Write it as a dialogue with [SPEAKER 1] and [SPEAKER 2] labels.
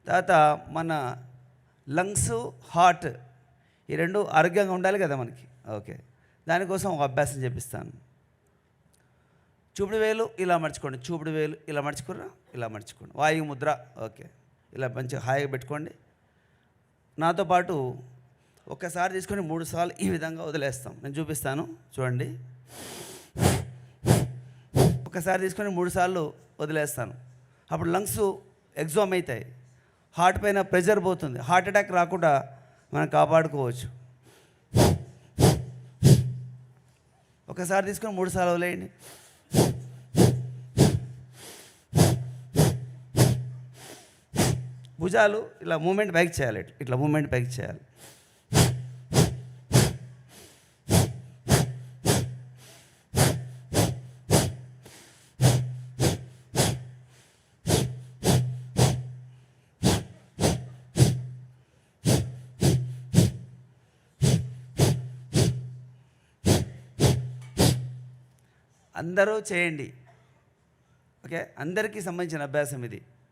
[SPEAKER 1] తర్వాత మన lungs, heart ఈ రెండు ఆరోగ్యంగా ఉండాలి కదా మనకి. ఓకే, దానికోసం ఒక అభ్యాసం చేపిస్తాను. చూపుడు వేలు ఇలా మర్చుకోండి, చూపుడు వేలు ఇలా మర్చుకున్నా, ఇలా మర్చుకోండి, వాయు ముద్ర. ఓకే, ఇలా మంచిగా హాయిగా పెట్టుకోండి. నాతో పాటు ఒక్కసారి తీసుకొని 3 సార్లు ఈ విధంగా వదిలేస్తాం. నేను చూపిస్తాను, చూడండి. ఒకసారి తీసుకొని 3 సార్లు వదిలేస్తాను. అప్పుడు లంగ్స్ ఎగ్జామ్ అవుతాయి, హార్ట్ పైన ప్రెషర్ పోతుంది, హార్ట్ అటాక్ రాకుండా మనం కాపాడుకోవచ్చు. ఒకసారి తీసుకొని 3 సార్లు వదిలేయండి. భుజాలు ఇలా మూమెంట్ పైకి చేయాలి, ఇట్లా మూమెంట్ పైకి చేయాలి. అందరూ చేయండి. ఓకే, అందరికీ సంబంధించిన అభ్యాసం ఇది.